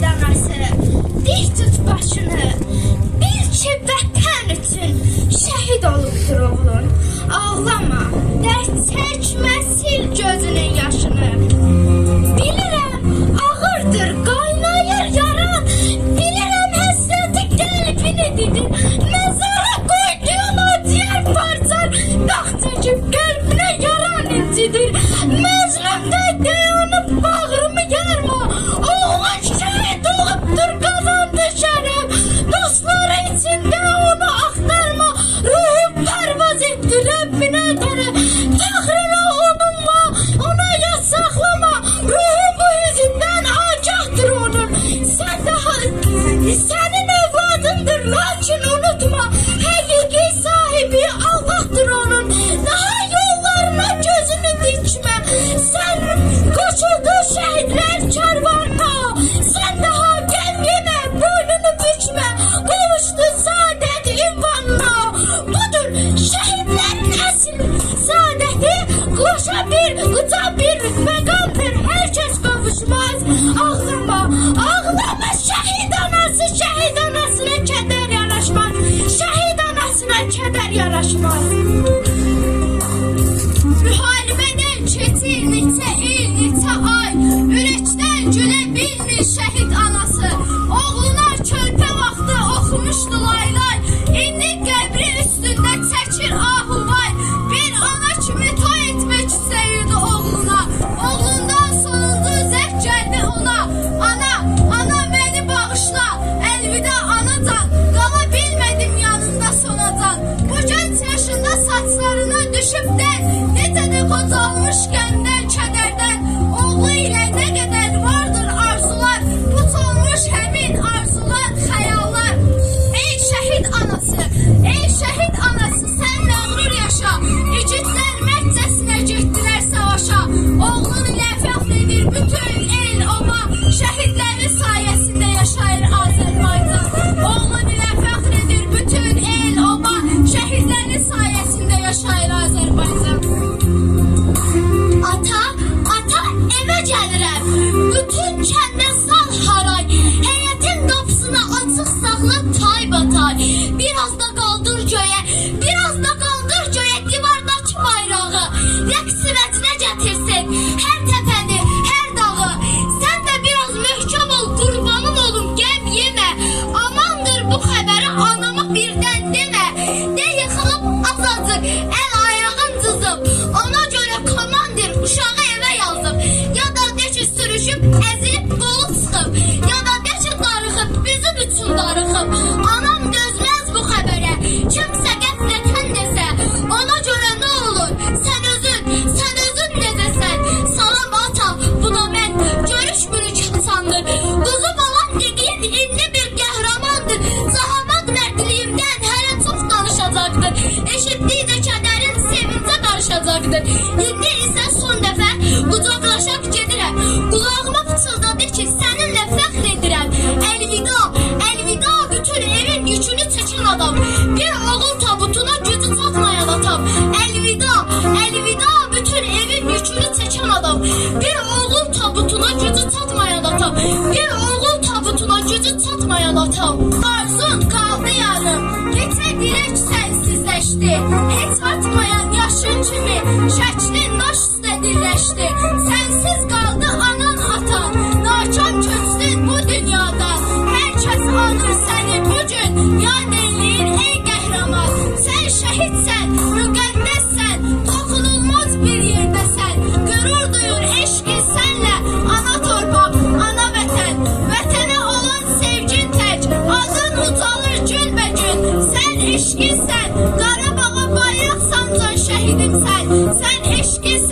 şəhid anası, dik tut başını. Bil ki vətən üçün şəhid olubdur oğlun. Ağlama, dərd çəkmə, sil gözünün yaşını. Bilirəm, ağırdır, qaynayır yaran. Bilirəm, həsrəti qəlbini didir. Məzara qoyduğun o diğer parçar, dağ çəkib qəlbinə yaran incidir. Məzlumda dayanıb bağrımı yarma. Oğlan şəhid olubdur, qazandı şərəf. Dostları içində onu axtarma. Ruhum pərvaz etdi Rəbbinə tərəf. Təxrinə onunla, ona yaz saxlama. Ruhu bu yüzündən agahdır onun. Sənin evladındır, lakin unutma. Həqiqi sahibi Allah'tır onun. Daha yollarına gözünü dikmə. Sən qoşuldun şəhidlər karvanına. Sən daha qəm yemə, boynunu bükmə. Qovuşdu saadət ünvanına. Budur şəhidlərin əsl saadəti. Qoşa bir, quca bir məqamdır. Hər kəs qovuşmaz. Ağlama, ağlama şəhid anası. Şəhid anasına kədər yaraşmaz. Şəhid anasına kədər yaraşmaz. Müharibədən keçir neçə il, neçə ay. Ürəkdən gülə bilmir şəhid anası. Oğluna körpə vaxtı oxumuşdu laylay. İndi qəbri üstündə çəkir ahuvay. Bir ana kimi toy etmək istəyirdi oğluna. Oğlundan sonuncu zərk gəldi ona. Ana, ana məni bağışla. Əlvida anacan. Qala bilmədim yanında sonacan. Bu gənc yaşında saçlarına düşüb dən. Necə də qocalmış qəmdən, kədərdən. Oğlu ilə nə qədər vardır arzular. Puç olmuş həmin arzular, xəyallar. Ey şəhid anası, ey şəhid anası, sən məğrur yaşa. İgidlər məhcəsinə getdilər savaşa. Oğlun ilə fəxr edir bütün el oba. Şəhidlərin sayəsində yaşayır Azərbaycan. Oğlun ilə fəxr edir bütün el oba. Şəhidlərin sayəsində yaşayır Azərbaycan. Ata, ata evə gəlirəm. Bütün kəndə sal haray. Həyətin qapısına açıq saxla tay batay. Biraz da qaldır göyə, biraz da qaldır göyə divardakı bayrağı. Rəqs vəcinə gətirsin hər təpəni, hər dağı. Sən də biraz möhkəm ol, qurbanın olum, qəm yemə. Amandır bu xəbəri anama birdən demə. De yıxılıb azacıq, əl ayağın cızıb. Ona görə komandir uşağı evə yazıb. Ya da de ki sürüşüb, əzilib qolu çıxıb. Ya da de ki darıxıb, bizim üçün darıxıb. Anam dözməz bu xəbərə, kimsə qəflətən desə. Ona görə nə olur, sən özün necəsən. Salam ata, buna mən görüşmürük insandır. Quzu balan dediyin indi bir qəhrəmandır. Sahamat mərdliyimdən hələ çox danışacaqdır. Eşitdikcə kədərin sevincə qarışacaqdır. İndi isə son dəfə qucaqlaşaq gedirəm. Qulağıma pıçıldadı ki, səninlə fəxr edirəm. Əlvida, əlvida bütün evin yükünü çəkən adam. Bir oğul tabutuna gücü çatmayan atam. Əlvida, əlvida bütün evin yükünü çəkən adam. Bir oğul tabutuna gücü çatmayan atam. Bir oğul tabutuna gücü çatmayan atam. Arzun qaldı yarım, gecə dirək sənsizləşdi. Heç atmayan yaşın kimi şəklin daş üstə dirləşdi. Sənsiz qaldı anan atan, nakam köçdü bu dünyadan. Hər kəs anır səni bugün, yad eləyir ey qəhrəman. Sən şəhidsən, müqəddəssən, toxunulmaz bir yerdəsən. Qürur duyur eşqi sənlə, ana torpaq, ana vətən. Vətənə olan sevgin tək, adın ucalır günbəgün. Sən eşqinsən, Qarabağa bayraq sancan şəhidimsən. Sən eşqinsən.